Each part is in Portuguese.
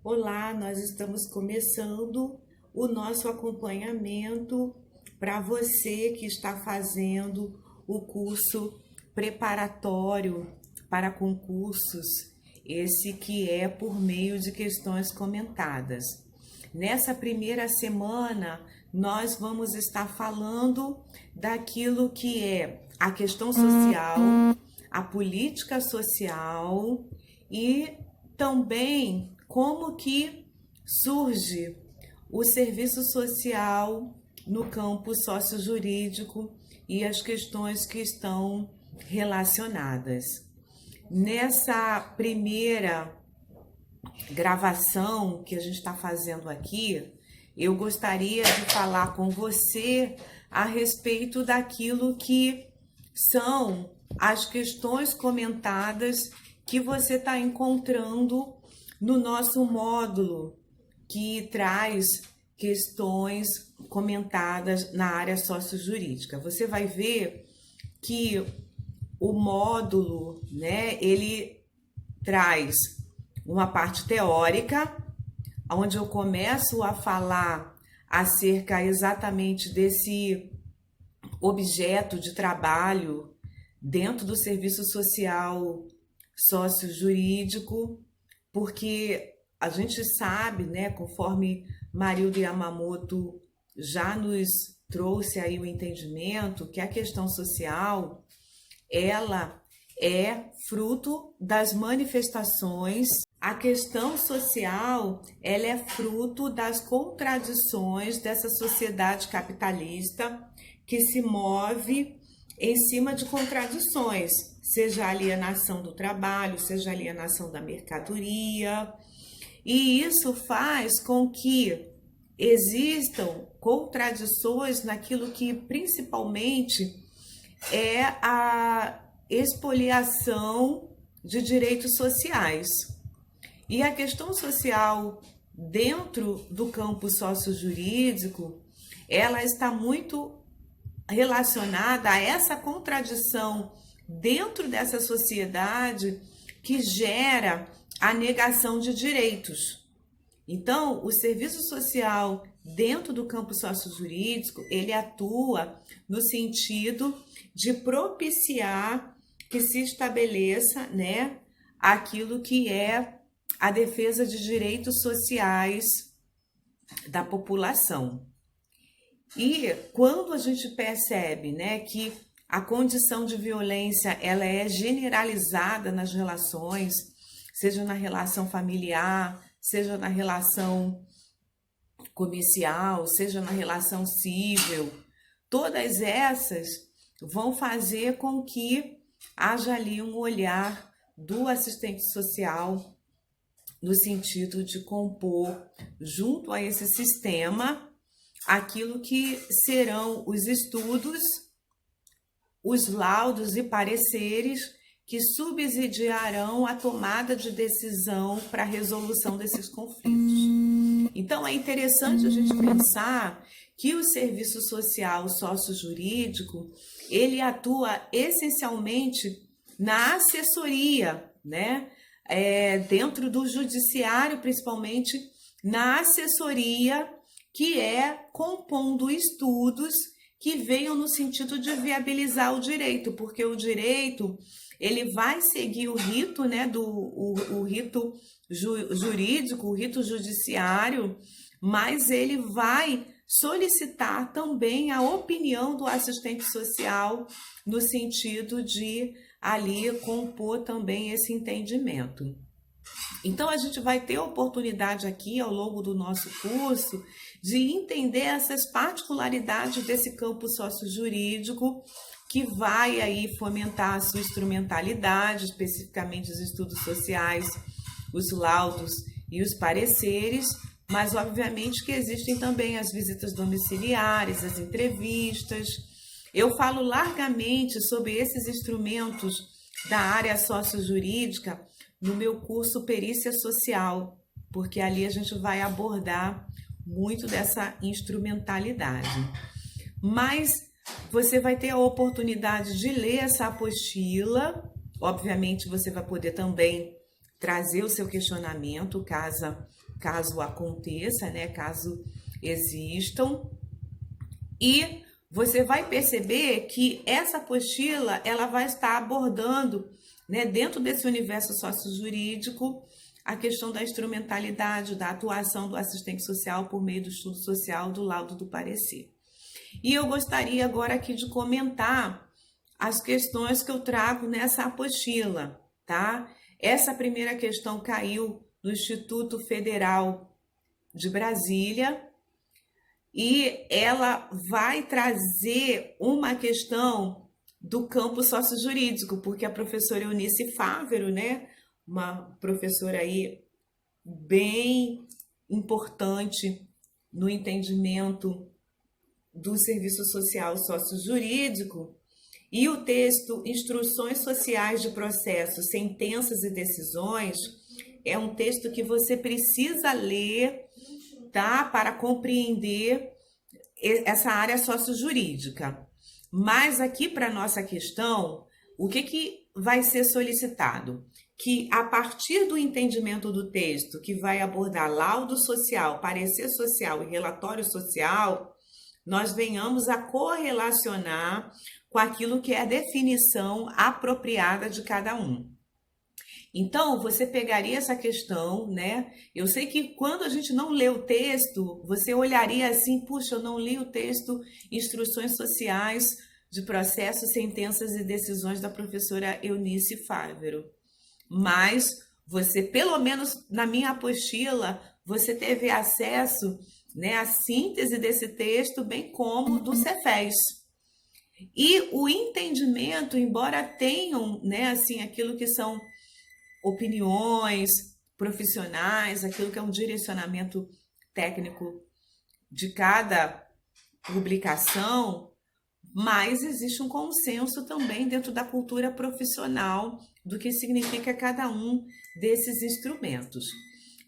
Olá, nós estamos começando o nosso acompanhamento para você que está fazendo o curso preparatório para concursos, esse que é por meio de questões comentadas. Nessa primeira semana, nós vamos estar falando daquilo que é a questão social, a política social e também como que surge o serviço social no campo sociojurídico e as questões que estão relacionadas. Nessa primeira gravação que a gente está fazendo aqui, eu gostaria de falar com você a respeito daquilo que são as questões comentadas que você está encontrando no nosso módulo, que traz questões comentadas na área sociojurídica. Você vai ver que o módulo, ele traz uma parte teórica, onde eu começo a falar acerca exatamente desse objeto de trabalho dentro do serviço social sociojurídico, porque a gente sabe, conforme Marilda Yamamoto já nos trouxe aí o entendimento, que a questão social, ela é fruto das manifestações. A questão social, ela é fruto das contradições dessa sociedade capitalista que se move em cima de contradições, seja a alienação do trabalho, seja a alienação da mercadoria, e isso faz com que existam contradições naquilo que principalmente é a expoliação de direitos sociais. E a questão social dentro do campo sociojurídico, ela está muito relacionada a essa contradição dentro dessa sociedade que gera a negação de direitos. Então, o serviço social dentro do campo sociojurídico, ele atua no sentido de propiciar que se estabeleça, aquilo que é a defesa de direitos sociais da população. E quando a gente percebe, que a condição de violência ela é generalizada nas relações, seja na relação familiar, seja na relação comercial, seja na relação civil, todas essas vão fazer com que haja ali um olhar do assistente social no sentido de compor, junto a esse sistema, aquilo que serão os estudos, os laudos e pareceres que subsidiarão a tomada de decisão para a resolução desses conflitos. Então, é interessante a gente pensar que o serviço social sociojurídico, ele atua essencialmente na assessoria, dentro do judiciário, principalmente na assessoria, que é compondo estudos que venham no sentido de viabilizar o direito, porque o direito ele vai seguir o rito, o rito jurídico, o rito judiciário, mas ele vai solicitar também a opinião do assistente social no sentido de ali compor também esse entendimento. Então, a gente vai ter a oportunidade aqui, ao longo do nosso curso, de entender essas particularidades desse campo sociojurídico, que vai aí fomentar a sua instrumentalidade, especificamente os estudos sociais, os laudos e os pareceres, mas obviamente que existem também as visitas domiciliares, as entrevistas. Eu falo largamente sobre esses instrumentos da área sociojurídica no meu curso Perícia Social, porque ali a gente vai abordar muito dessa instrumentalidade. Mas você vai ter a oportunidade de ler essa apostila, obviamente você vai poder também trazer o seu questionamento, caso aconteça, né? Caso existam. E você vai perceber que essa apostila ela vai estar abordando, né, dentro desse universo sócio-jurídico, a questão da instrumentalidade, da atuação do assistente social por meio do estudo social, do laudo do parecer. E eu gostaria agora aqui de comentar as questões que eu trago nessa apostila, tá? Essa primeira questão caiu no Instituto Federal de Brasília e ela vai trazer uma questão do campo sócio-jurídico, porque a professora Eunice Fávero, né, uma professora aí bem importante no entendimento do serviço social sócio-jurídico, e o texto Instruções Sociais de Processos, Sentenças e Decisões é um texto que você precisa ler, tá, para compreender essa área sócio-jurídica. Mas aqui para nossa questão, o que vai ser solicitado? Que a partir do entendimento do texto, que vai abordar laudo social, parecer social e relatório social, nós venhamos a correlacionar com aquilo que é a definição apropriada de cada um. Então, você pegaria essa questão, né? Eu sei que quando a gente não lê o texto, você olharia assim, puxa, eu não li o texto Instruções Sociais de Processos, Sentenças e Decisões da professora Eunice Fávero. Mas você, pelo menos na minha apostila, você teve acesso, né, à síntese desse texto, bem como do Cefes. E o entendimento, embora tenham, né, assim, aquilo que são opiniões profissionais, aquilo que é um direcionamento técnico de cada publicação, mas existe um consenso também dentro da cultura profissional do que significa cada um desses instrumentos.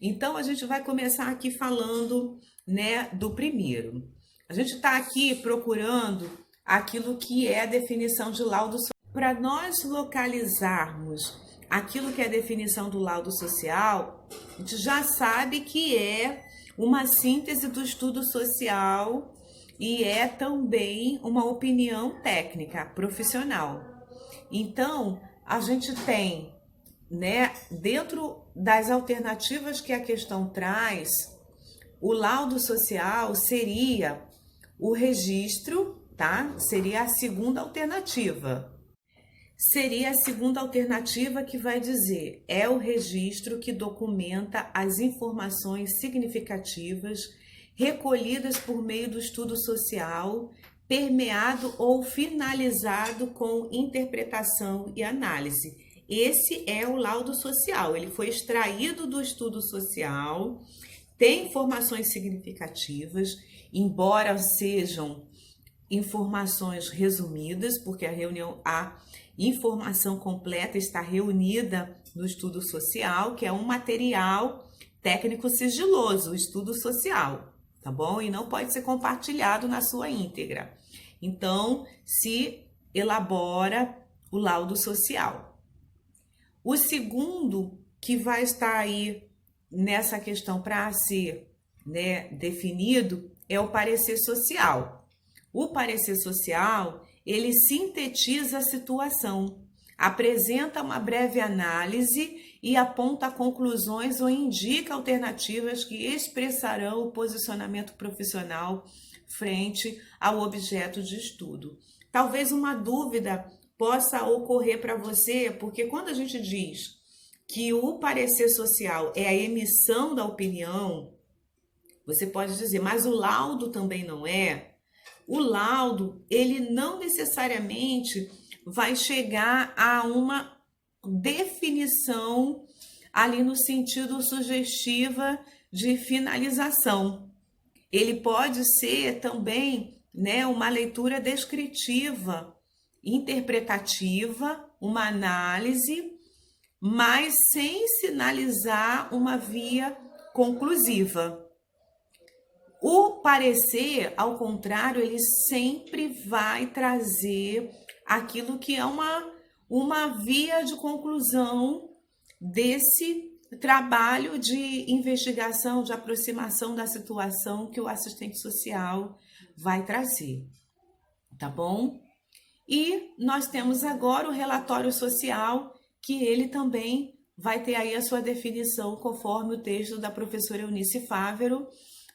Então, a gente vai começar aqui falando, né, do primeiro. A gente está aqui procurando aquilo que é a definição de laudo social. Para nós localizarmos aquilo que é a definição do laudo social, a gente já sabe que é uma síntese do estudo social e é também uma opinião técnica, profissional. Então, a gente tem, né, dentro das alternativas que a questão traz, o laudo social seria o registro, tá? Seria a segunda alternativa. Seria a segunda alternativa que vai dizer, é o registro que documenta as informações significativas recolhidas por meio do estudo social, permeado ou finalizado com interpretação e análise. Esse é o laudo social, ele foi extraído do estudo social, tem informações significativas, embora sejam informações resumidas, porque a informação completa está reunida no estudo social, que é um material técnico sigiloso, o estudo social, tá bom? E não pode ser compartilhado na sua íntegra. Então, se elabora o laudo social. O segundo que vai estar aí nessa questão para ser, né, definido é o parecer social. O parecer social, ele sintetiza a situação, apresenta uma breve análise e aponta conclusões ou indica alternativas que expressarão o posicionamento profissional frente ao objeto de estudo. Talvez uma dúvida possa ocorrer para você, porque quando a gente diz que o parecer social é a emissão da opinião, você pode dizer, mas o laudo também não é? O laudo, ele não necessariamente vai chegar a uma definição ali no sentido sugestiva de finalização. Ele pode ser também, né, uma leitura descritiva, interpretativa, uma análise, mas sem sinalizar uma via conclusiva. O parecer, ao contrário, ele sempre vai trazer aquilo que é uma via de conclusão desse trabalho de investigação, de aproximação da situação que o assistente social vai trazer, tá bom? E nós temos agora o relatório social, que ele também vai ter aí a sua definição conforme o texto da professora Eunice Fávero.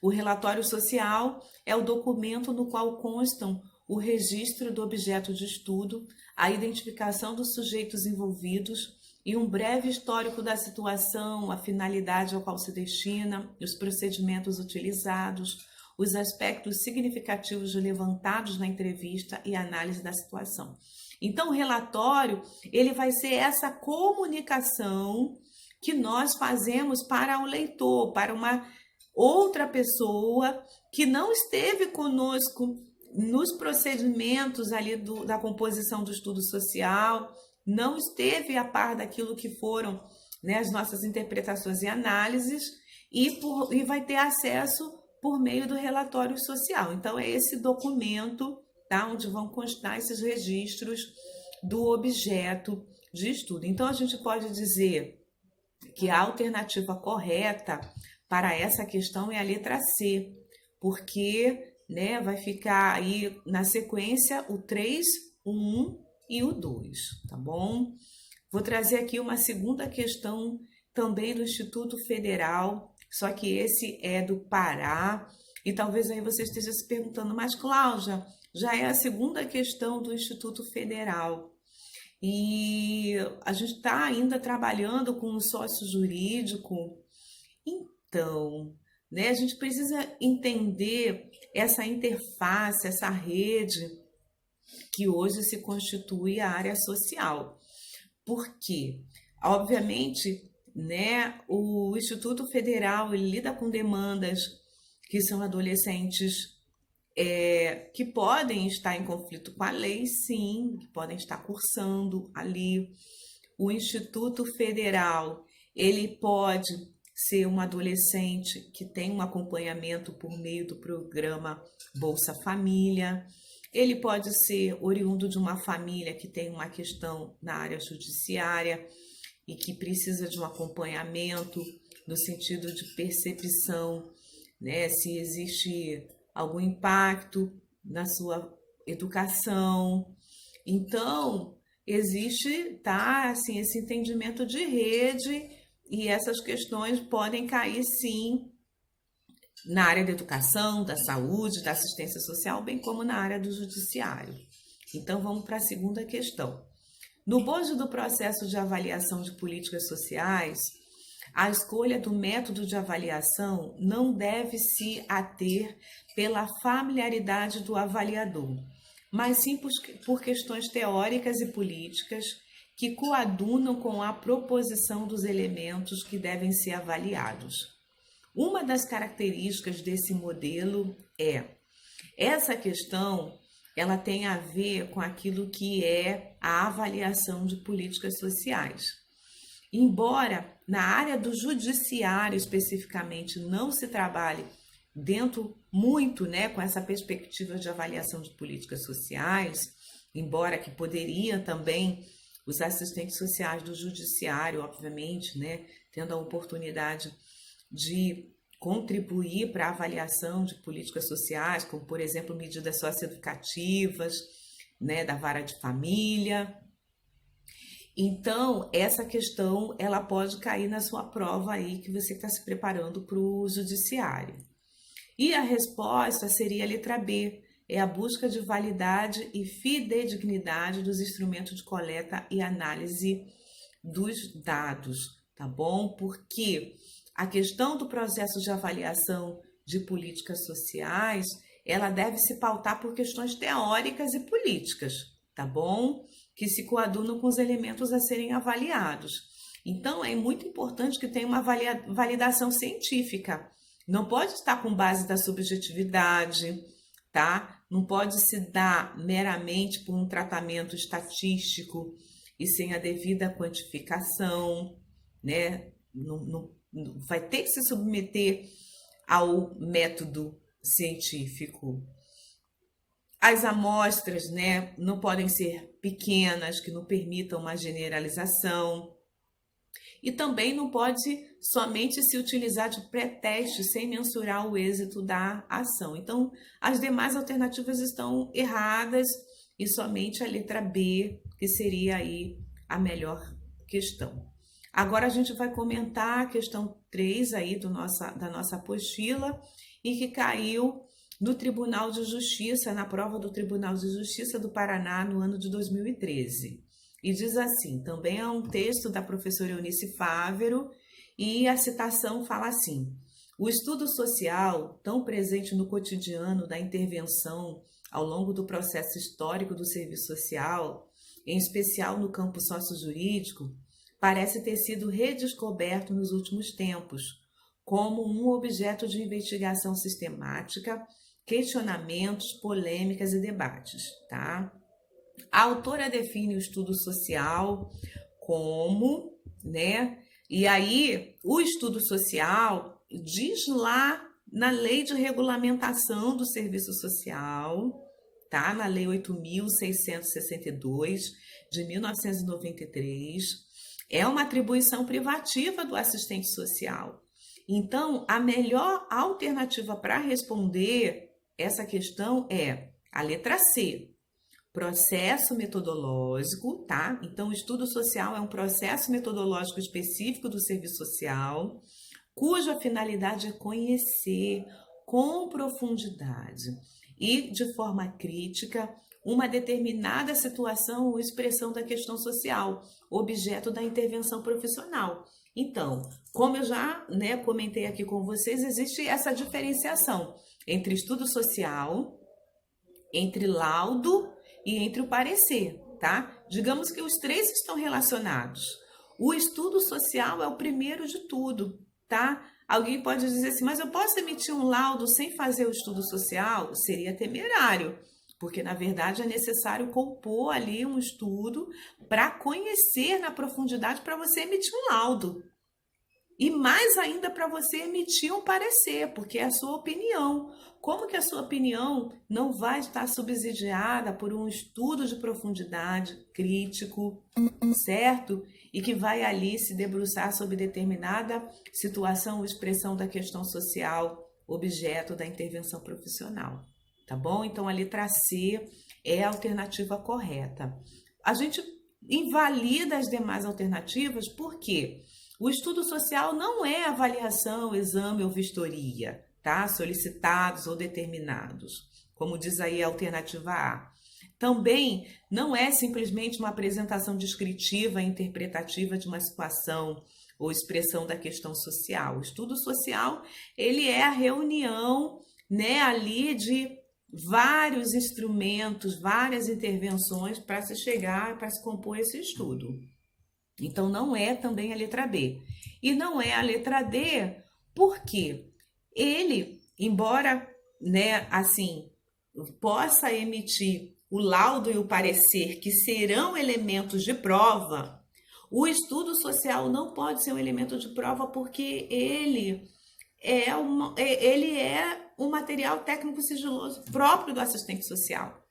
O relatório social é o documento no qual constam o registro do objeto de estudo, a identificação dos sujeitos envolvidos e um breve histórico da situação, a finalidade ao qual se destina, os procedimentos utilizados, os aspectos significativos levantados na entrevista e análise da situação. Então, o relatório, ele vai ser essa comunicação que nós fazemos para o leitor, para uma outra pessoa que não esteve conosco nos procedimentos ali da composição do estudo social, não esteve a par daquilo que foram, né, as nossas interpretações e análises, e vai ter acesso por meio do relatório social. Então, é esse documento, tá, onde vão constar esses registros do objeto de estudo. Então, a gente pode dizer que a alternativa correta para essa questão é a letra C, porque, né, vai ficar aí na sequência o 3, o 1 e o 2, tá bom? Vou trazer aqui uma segunda questão também do Instituto Federal, só que esse é do Pará, e talvez aí você esteja se perguntando, mas Cláudia, já é a segunda questão do Instituto Federal, e a gente está ainda trabalhando com o sócio jurídico, então, né, a gente precisa entender essa interface, essa rede que hoje se constitui a área social. Por quê? Obviamente, né, o Instituto Federal ele lida com demandas que são adolescentes que podem estar em conflito com a lei, sim, que podem estar cursando ali. O Instituto Federal, ele pode ser um adolescente que tem um acompanhamento por meio do programa Bolsa Família. Ele pode ser oriundo de uma família que tem uma questão na área judiciária e que precisa de um acompanhamento no sentido de percepção, né, se existe algum impacto na sua educação. Então, existe, tá, assim, esse entendimento de rede e essas questões podem cair, sim, na área da educação, da saúde, da assistência social, bem como na área do judiciário. Então, vamos para a segunda questão. No bojo do processo de avaliação de políticas sociais, a escolha do método de avaliação não deve se ater pela familiaridade do avaliador, mas sim por questões teóricas e políticas que coadunam com a proposição dos elementos que devem ser avaliados. Uma das características desse modelo essa questão, ela tem a ver com aquilo que é a avaliação de políticas sociais. Embora na área do judiciário especificamente não se trabalhe dentro muito, né, com essa perspectiva de avaliação de políticas sociais, embora que poderia também os assistentes sociais do judiciário, obviamente, né, tendo a oportunidade de contribuir para a avaliação de políticas sociais, como, por exemplo, medidas socioeducativas, né, da vara de família. Então, essa questão, ela pode cair na sua prova aí, que você está se preparando para o judiciário. E a resposta seria a letra B, é a busca de validade e fidedignidade dos instrumentos de coleta e análise dos dados, tá bom? Porque a questão do processo de avaliação de políticas sociais, ela deve se pautar por questões teóricas e políticas, tá bom? Que se coadunam com os elementos a serem avaliados. Então, é muito importante que tenha uma validação científica. Não pode estar com base da subjetividade, tá? Não pode se dar meramente por um tratamento estatístico e sem a devida quantificação, né? Não vai ter que se submeter ao método científico. As amostras, né, não podem ser pequenas, que não permitam uma generalização. E também não pode somente se utilizar de pré-teste sem mensurar o êxito da ação. Então, as demais alternativas estão erradas e somente a letra B, que seria aí a melhor questão. Agora a gente vai comentar a questão 3 aí da nossa apostila e que caiu no Tribunal de Justiça, na prova do Tribunal de Justiça do Paraná no ano de 2013. E diz assim, também é um texto da professora Eunice Fávero, e a citação fala assim: o estudo social, tão presente no cotidiano da intervenção ao longo do processo histórico do serviço social, em especial no campo sociojurídico, parece ter sido redescoberto nos últimos tempos, como um objeto de investigação sistemática, questionamentos, polêmicas e debates, tá? A autora define o estudo social como, né? E aí, o estudo social diz lá na Lei de Regulamentação do Serviço Social, tá? Na Lei 8.662 de 1993, é uma atribuição privativa do assistente social. Então, a melhor alternativa para responder essa questão é a letra C, processo metodológico, tá? Então, o estudo social é um processo metodológico específico do serviço social, cuja finalidade é conhecer com profundidade e de forma crítica uma determinada situação ou expressão da questão social, objeto da intervenção profissional. Então, como eu já comentei aqui com vocês, existe essa diferenciação entre estudo social, entre laudo e entre o parecer, tá? Digamos que os três estão relacionados. O estudo social é o primeiro de tudo, tá? Alguém pode dizer assim, mas eu posso emitir um laudo sem fazer o estudo social? Seria temerário, porque na verdade é necessário compor ali um estudo para conhecer na profundidade para você emitir um laudo. E mais ainda para você emitir um parecer, porque é a sua opinião. Como que a sua opinião não vai estar subsidiada por um estudo de profundidade crítico, certo? E que vai ali se debruçar sobre determinada situação ou expressão da questão social, objeto da intervenção profissional, tá bom? Então a letra C é a alternativa correta. A gente invalida as demais alternativas porque o estudo social não é avaliação, exame ou vistoria, tá? Solicitados ou determinados, como diz aí a alternativa A. Também não é simplesmente uma apresentação descritiva e interpretativa de uma situação ou expressão da questão social. O estudo social, ele é a reunião, ali de vários instrumentos, várias intervenções para se chegar, para se compor esse estudo. Então, não é também a letra B. E não é a letra D porque ele, embora, possa emitir o laudo e o parecer, que serão elementos de prova, o estudo social não pode ser um elemento de prova porque ele é um material técnico sigiloso próprio do assistente social.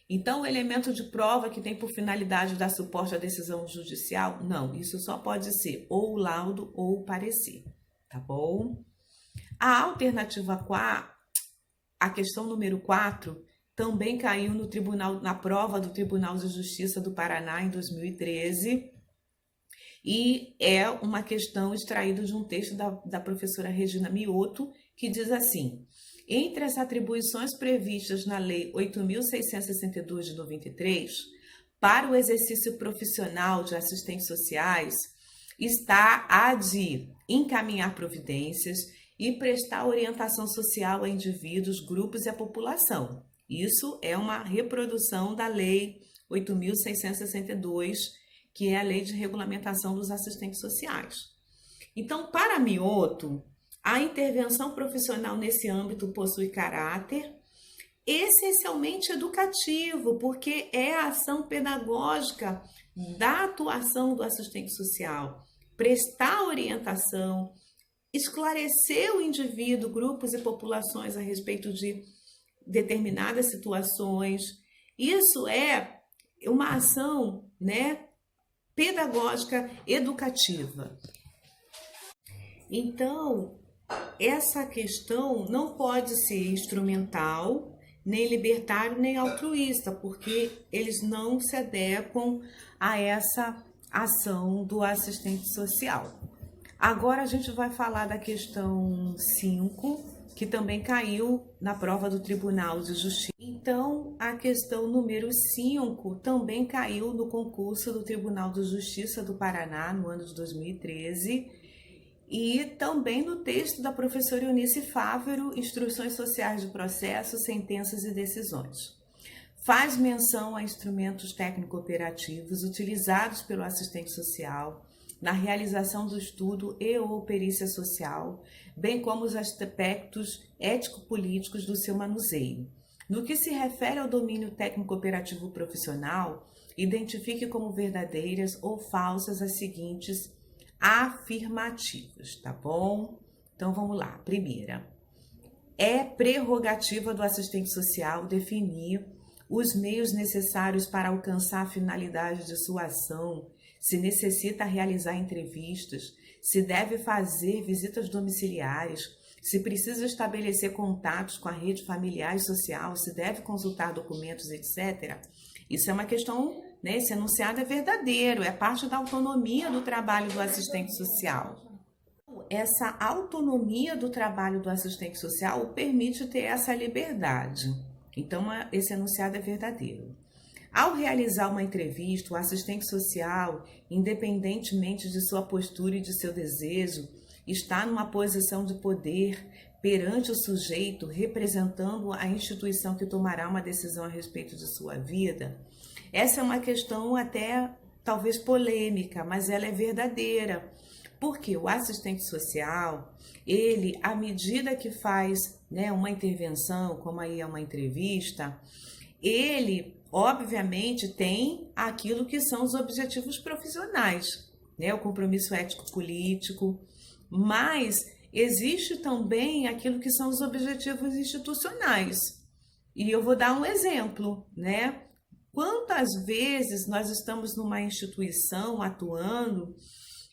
Então, o elemento de prova que tem por finalidade dar suporte à decisão judicial, não, isso só pode ser ou o laudo ou o parecer, tá bom? A alternativa 4, a questão número 4, também caiu no tribunal, na prova do Tribunal de Justiça do Paraná em 2013 e é uma questão extraída de um texto da professora Regina Mioto, que diz assim: entre as atribuições previstas na Lei 8.662 de 93, para o exercício profissional de assistentes sociais, está a de encaminhar providências e prestar orientação social a indivíduos, grupos e à população. Isso é uma reprodução da Lei 8.662, que é a Lei de Regulamentação dos Assistentes Sociais. Então, para Mioto, a intervenção profissional nesse âmbito possui caráter essencialmente educativo, porque é a ação pedagógica da atuação do assistente social, prestar orientação, esclarecer o indivíduo, grupos e populações a respeito de determinadas situações. Isso é uma ação, pedagógica educativa. Então, essa questão não pode ser instrumental, nem libertário, nem altruísta, porque eles não se adequam a essa ação do assistente social. Agora a gente vai falar da questão 5, que também caiu na prova do Tribunal de Justiça. Então, a questão número 5 também caiu no concurso do Tribunal de Justiça do Paraná no ano de 2013 e também no texto da professora Eunice Fávero, Instruções Sociais de Processo, Sentenças e Decisões. Faz menção a instrumentos técnico-operativos utilizados pelo assistente social na realização do estudo e ou perícia social, bem como os aspectos ético-políticos do seu manuseio. No que se refere ao domínio técnico-operativo profissional, identifique como verdadeiras ou falsas as seguintes afirmativas, tá bom? Então vamos lá. Primeira, é prerrogativa do assistente social definir os meios necessários para alcançar a finalidade de sua ação, se necessita realizar entrevistas, se deve fazer visitas domiciliares, se precisa estabelecer contatos com a rede familiar e social, se deve consultar documentos, etc. Isso é uma questão, né? Esse enunciado é verdadeiro, é parte da autonomia do trabalho do assistente social. Essa autonomia do trabalho do assistente social o permite ter essa liberdade. Então, esse enunciado é verdadeiro. Ao realizar uma entrevista, o assistente social, independentemente de sua postura e de seu desejo, está numa posição de poder perante o sujeito, representando a instituição que tomará uma decisão a respeito de sua vida. Essa é uma questão até talvez polêmica, mas ela é verdadeira. Porque o assistente social, ele, à medida que faz, né, uma intervenção, como aí é uma entrevista, ele, obviamente, tem aquilo que são os objetivos profissionais, né, o compromisso ético-político, mas existe também aquilo que são os objetivos institucionais. E eu vou dar um exemplo, né? Quantas vezes nós estamos numa instituição atuando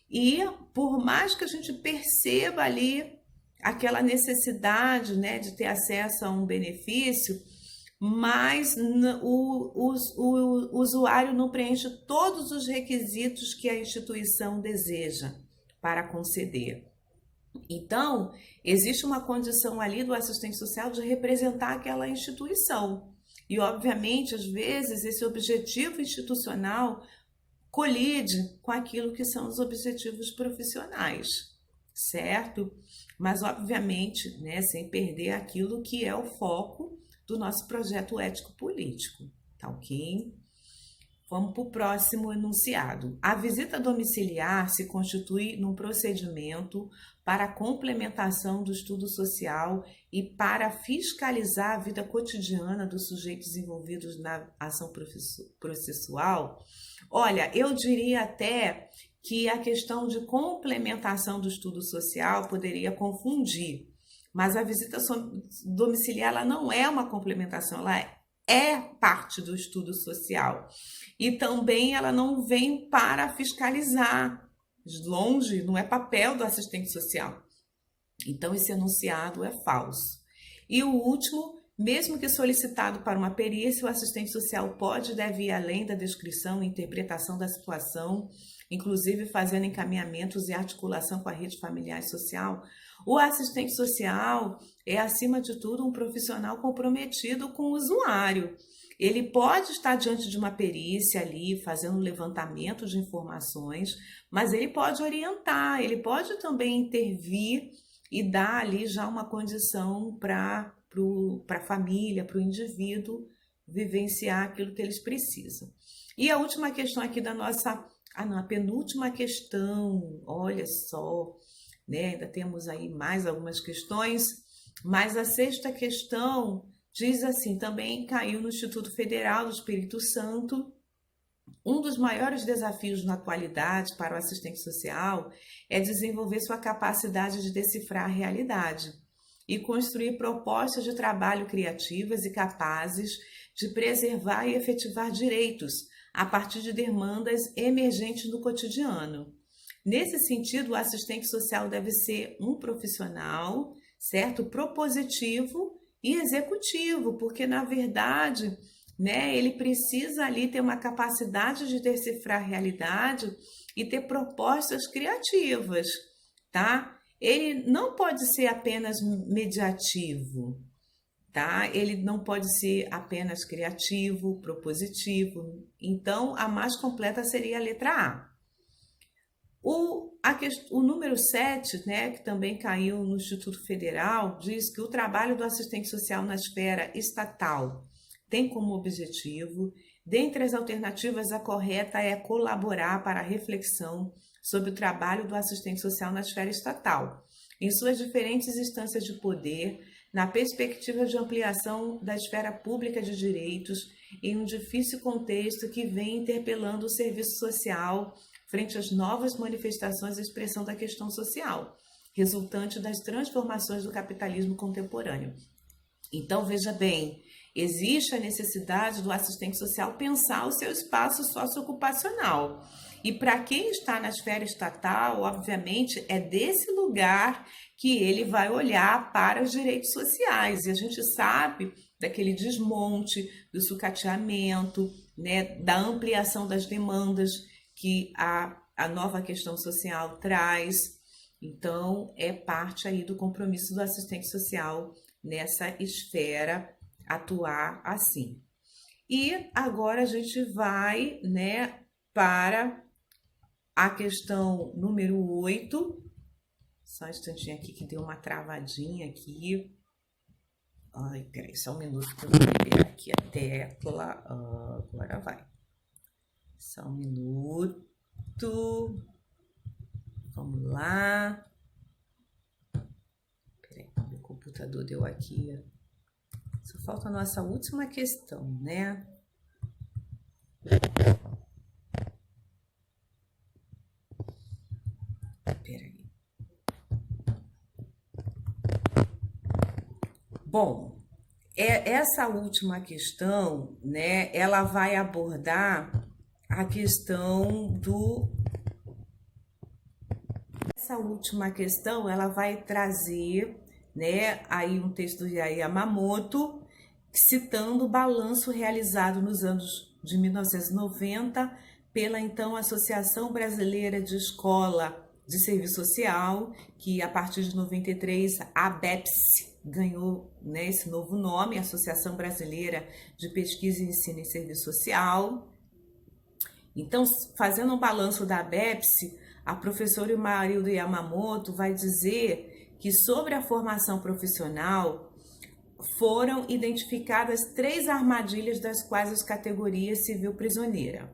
e por mais que a gente perceba ali aquela necessidade, né, de ter acesso a um benefício, mas o usuário não preenche todos os requisitos que a instituição deseja para conceder. Então, existe uma condição ali do assistente social de representar aquela instituição. E, obviamente, às vezes, esse objetivo institucional colide com aquilo que são os objetivos profissionais, certo? Mas, obviamente, né, sem perder aquilo que é o foco do nosso projeto ético-político, tá ok? Vamos para o próximo enunciado. A visita domiciliar se constitui num procedimento para a complementação do estudo social e para fiscalizar a vida cotidiana dos sujeitos envolvidos na ação processual. Olha, eu diria até que a questão de complementação do estudo social poderia confundir, mas a visita domiciliar ela não é uma complementação, ela é parte do estudo social. E também ela não vem para fiscalizar, de longe, não é papel do assistente social. Então, esse enunciado é falso. E o último, mesmo que solicitado para uma perícia, o assistente social pode e deve ir além da descrição e interpretação da situação, inclusive fazendo encaminhamentos e articulação com a rede familiar e social. O assistente social é, acima de tudo, um profissional comprometido com o usuário. Ele pode estar diante de uma perícia ali, fazendo um levantamento de informações, mas ele pode orientar, ele pode também intervir e dar ali já uma condição para a família, para o indivíduo vivenciar aquilo que eles precisam. E a última questão aqui da nossa... a penúltima questão, olha só, né? Ainda temos aí mais algumas questões, mas a sexta questão diz assim, também caiu no Instituto Federal do Espírito Santo. Um dos maiores desafios na atualidade para o assistente social é desenvolver sua capacidade de decifrar a realidade e construir propostas de trabalho criativas e capazes de preservar e efetivar direitos, a partir de demandas emergentes no cotidiano. Nesse sentido, o assistente social deve ser um profissional, certo? Propositivo e executivo, porque na verdade, né, ele precisa ali ter uma capacidade de decifrar a realidade e ter propostas criativas, tá? Ele não pode ser apenas mediativo, tá? Ele não pode ser apenas criativo, propositivo. Então, a mais completa seria a letra A. O número 7, né, que também caiu no Instituto Federal, diz que o trabalho do assistente social na esfera estatal tem como objetivo, dentre as alternativas, a correta é colaborar para a reflexão sobre o trabalho do assistente social na esfera estatal, em suas diferentes instâncias de poder, na perspectiva de ampliação da esfera pública de direitos, em um difícil contexto que vem interpelando o serviço social frente às novas manifestações e expressão da questão social, resultante das transformações do capitalismo contemporâneo. Então, veja bem, existe a necessidade do assistente social pensar o seu espaço socioocupacional. E para quem está na esfera estatal, obviamente, é desse lugar que ele vai olhar para os direitos sociais. E a gente sabe daquele desmonte, do sucateamento, né, da ampliação das demandas que a nova questão social traz. Então, é parte aí do compromisso do assistente social nessa esfera atuar assim. E agora a gente vai, né, para a questão número 8. Só um instantinho aqui que deu uma travadinha aqui. Ai, peraí, só um minuto que eu vou liberar aqui a tecla. Agora vai. Só um minuto. Vamos lá. Peraí, meu computador deu aqui. Só falta a nossa última questão, né? Peraí. Bom, essa última questão, né? Ela vai abordar a questão Essa última questão, ela vai trazer, né, aí um texto de Yamamoto, citando o balanço realizado nos anos de 1990 pela então Associação Brasileira de Escola de Serviço Social, que a partir de 93 a ABEPS ganhou, né, esse novo nome, Associação Brasileira de Pesquisa e Ensino em Serviço Social. Então, fazendo um balanço da ABEPS, a professora Marildo Yamamoto vai dizer que sobre a formação profissional foram identificadas 3 armadilhas das quais as categorias civil prisioneira.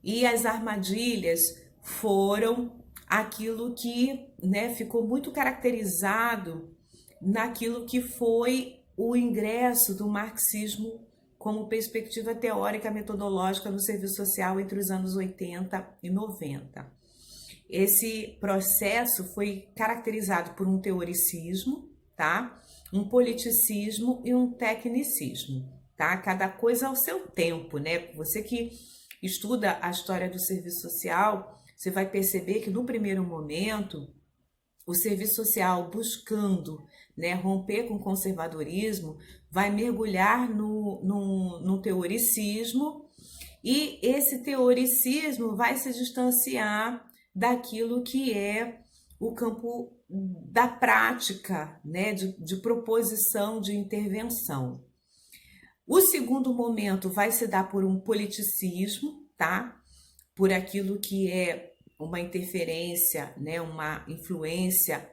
E as armadilhas foram aquilo que, né, ficou muito caracterizado naquilo que foi o ingresso do marxismo como perspectiva teórica metodológica no serviço social entre os anos 80 e 90. Esse processo foi caracterizado por um teoricismo, tá? Um politicismo e um tecnicismo, tá? Cada coisa ao seu tempo, né? Você que estuda a história do serviço social, você vai perceber que no primeiro momento o serviço social buscando, né, romper com o conservadorismo, vai mergulhar no teoricismo, e esse teoricismo vai se distanciar daquilo que é o campo da prática, né, de proposição, de intervenção. O segundo momento vai se dar por um politicismo, tá? Por aquilo que é uma interferência, né, uma influência,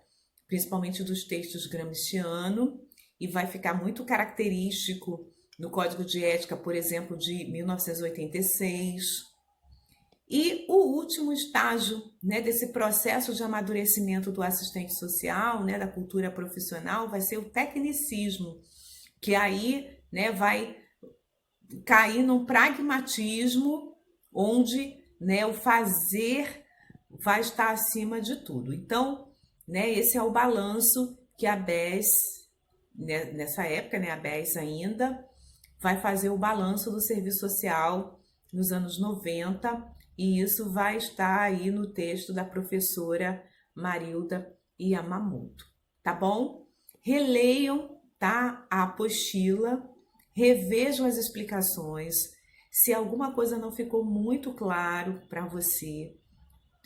principalmente dos textos gramsciano, e vai ficar muito característico no Código de Ética, por exemplo, de 1986. E o último estágio, né, desse processo de amadurecimento do assistente social, né, da cultura profissional, vai ser o tecnicismo, que aí, né, vai cair num pragmatismo onde, né, o fazer vai estar acima de tudo. Então, né, esse é o balanço que a BES, né, nessa época, né, a BES ainda vai fazer o balanço do serviço social nos anos 90, e isso vai estar aí no texto da professora Marilda Yamamoto, tá bom? Releiam, tá, a apostila, revejam as explicações. Se alguma coisa não ficou muito claro para você,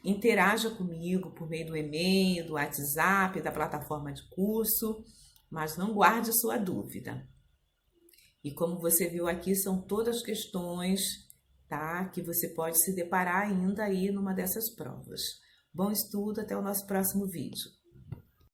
interaja comigo por meio do e-mail, do WhatsApp, da plataforma de curso, mas não guarde sua dúvida. E como você viu aqui, são todas questões, tá, que você pode se deparar ainda aí numa dessas provas. Bom estudo, até o nosso próximo vídeo.